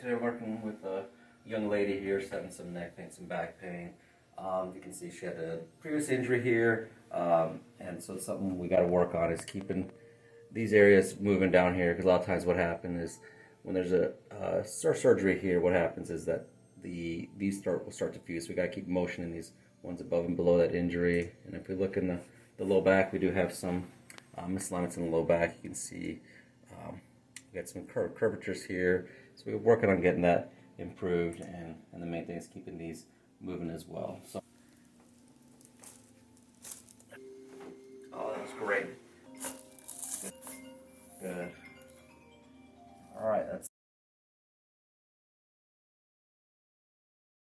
today we're working with a young lady here. She's having some neck pain, some back pain. You can see she had a previous injury here, and so it's something we got to work on is keeping these areas moving down here, because a lot of times what happens is when there's a surgery here, what happens is that these will start to fuse. So we got to keep motion in these ones above and below that injury. And if we look in the low back, we do have some misalignments in the low back. You can see we got some curvatures here. So we're working on getting that improved, and the main thing is keeping these moving as well. So